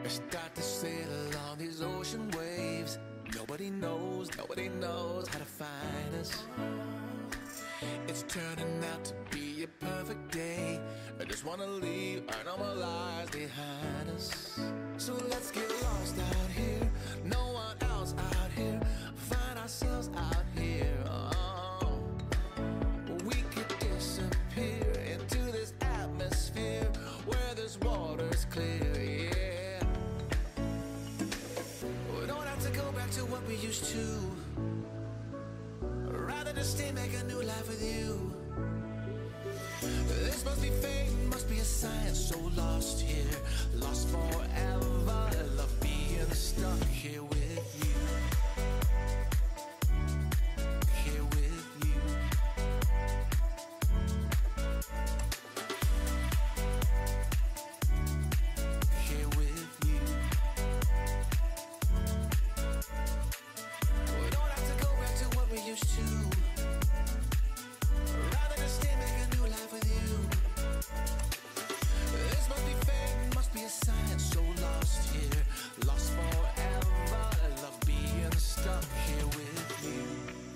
Start to sail along these ocean waves. Nobody knows how to find us. It's turning out to be a perfect day. I just wanna leave our normal lives behind us. So let's get lost out here. No one else out here. Find ourselves out here. Oh, we could disappear into this atmosphere where this water's clear. Yeah, we don't have to go back to what we used to. Rather just stay, make a new life with you. This must be fate, must be a sign. So lost here, lost forever. Love being stuck here with you. Here with you. Here with you. We don't have to go back to what we used to. Rather just stay, make a new life with you. This must be fate, must be a sign. So lost here, lost forever. Love being stuck here with you.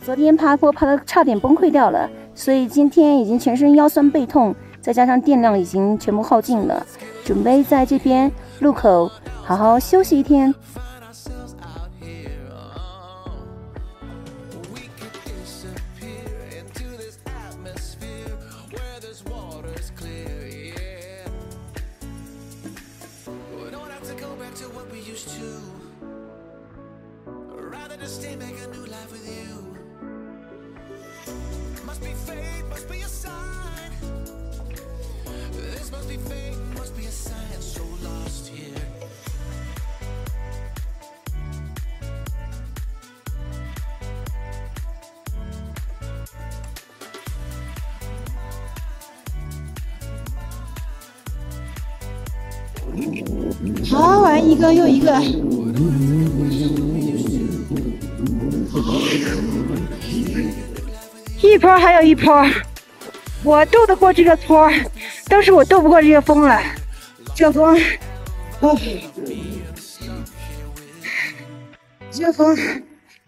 昨天爬坡爬的差点崩溃掉了，所以今天已经全身腰酸背痛，再加上电量已经全部耗尽了，准备在这边路口好好休息一天。Find ourselves out here. Oh, we could disappear into this atmosphere where this water's clear. Yeah, we don't have to go back to what we used to. Rather just stay, make a new life with you. Must be fate, must be a sign. This must be fate, must be a sign. So lost here. .爬完一个又一个，一坡还有一坡，我斗得过这个坡，但是我斗不过这个风了。这个风，哦，这个风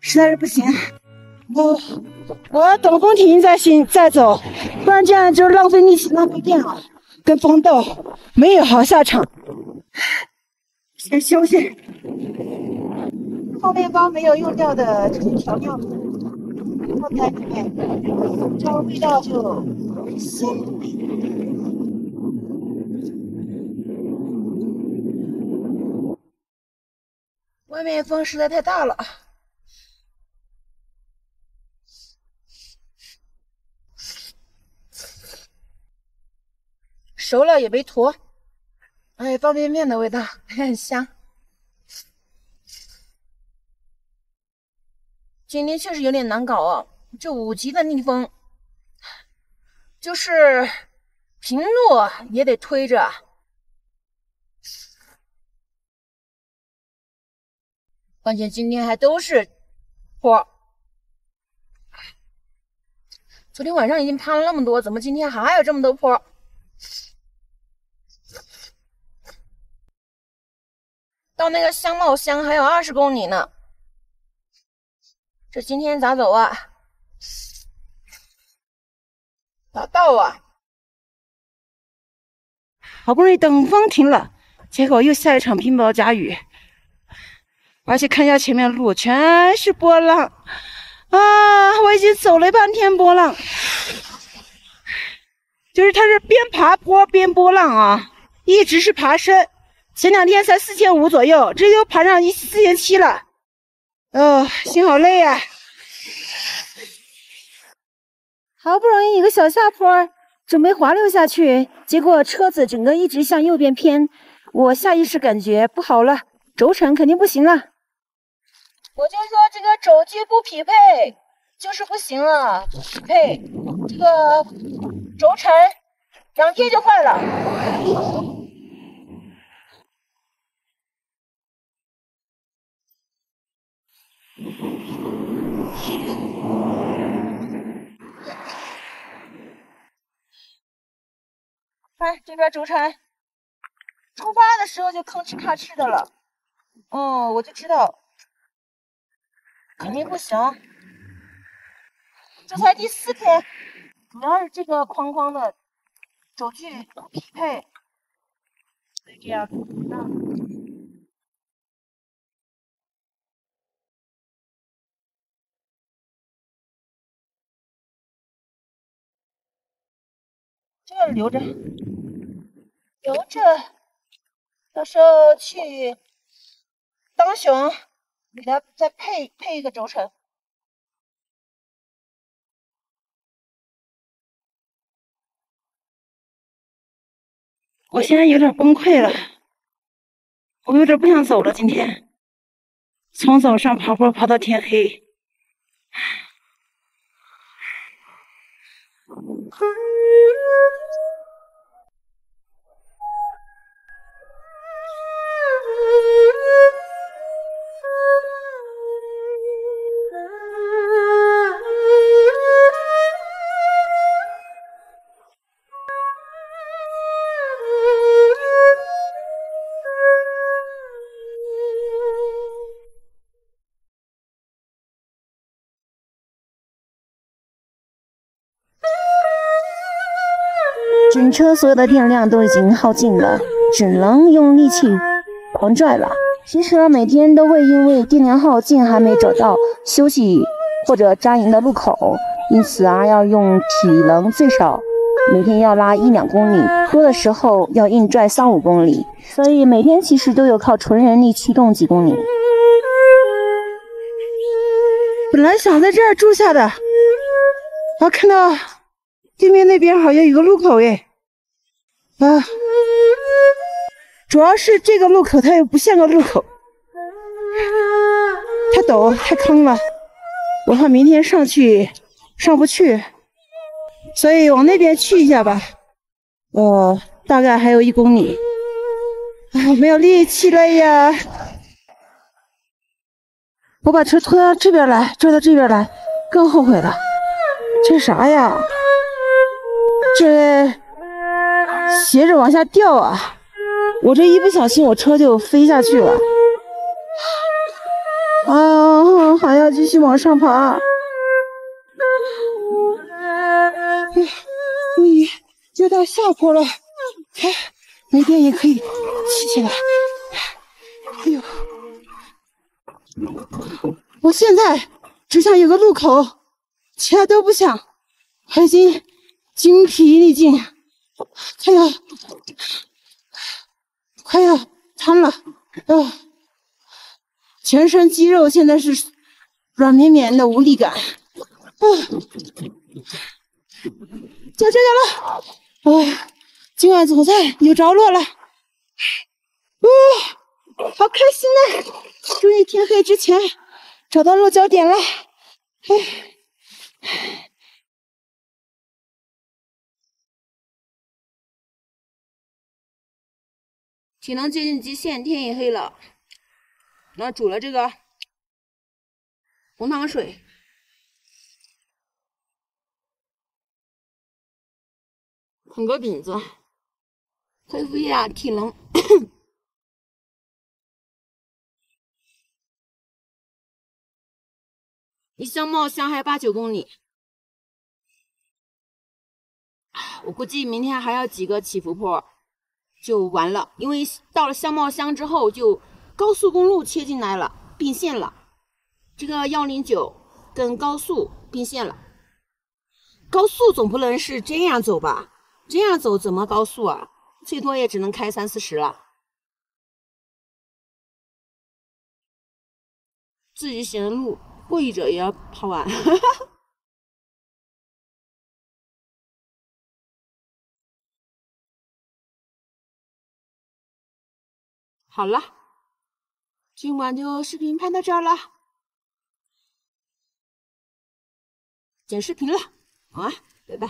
实在是不行。我要等风停再走，不然这样就浪费力气、浪费电了。跟风斗没有好下场。先休息。后面包没有用掉的这些调料放在里面，这样味道就鲜美。外面风实在太大了。熟了也没坨，哎，方便面的味道还很香。今天确实有点难搞啊，这5级的逆风，就是平路也得推着。关键今天还都是坡。昨天晚上已经爬了那么多，怎么今天还有这么多坡？到那个香茂乡还有20公里呢，这今天咋走啊？咋到啊？好不容易等风停了，结果又下一场冰雹夹雨，而且看一下前面的路全是波浪啊！我已经走了半天波浪，就是它是边爬坡边波浪啊，一直是爬升。前2天才4500左右，这就爬上4700了。哦，心好累啊！好不容易一个小下坡，准备滑溜下去，结果车子整个一直向右边偏，我下意识感觉不好了，轴承肯定不行了。我就说这个轴距不匹配，就是不行了，不匹配，这个轴承2贴就坏了。看这边轴承出发的时候就吭哧咔哧的了。哦，我就知道，肯定不行。这才第4天，主要是这个框框的轴距不匹配，所以这样。这个留着，到时候去当熊，给它再配一个轴承。我现在有点崩溃了，我有点不想走了。今天从早上跑步跑到天黑。整车所有的电量都已经耗尽了，只能用力气狂拽了。其实每天都会因为电量耗尽还没找到休息或者扎营的路口，因此要用体能最少每天要拉1-2公里，多的时候要硬拽3-5公里，所以每天其实都有靠纯人力驱动几公里。本来想在这儿住下的，看到对面那边好像有个路口哎，主要是这个路口它又不像个路口，太陡太坑了，我怕明天上不去，所以往那边去一下吧。大概还有1公里，没有力气了呀。我把车拖到这边来，拽到这边来，更后悔了。这啥呀？这斜着往下掉啊！我这一不小心，我车就飞下去了。还要继续往上爬。终于就到下坡了，没电也可以骑起来。哎呦！我现在只想有个路口，其他都不想，我已经精疲力尽，快要瘫了，全身肌肉现在是软绵绵的无力感，就这个了，今晚总算有着落了，好开心呐！终于天黑之前找到落脚点了，体能接近极限，天也黑了。那煮了这个红糖水，啃个饼子，恢复一下体能。离香茂乡还8-9公里，我估计明天还要几个起伏坡就完了，因为到了香茂乡之后就高速公路切进来了，并线了。这个109跟高速并线了，高速总不能是这样走吧？这样走怎么高速啊？最多也只能开30-40了。自己选的路，过一者也要跑完。好了，今晚就视频拍到这儿了，剪视频了，好啊，拜拜。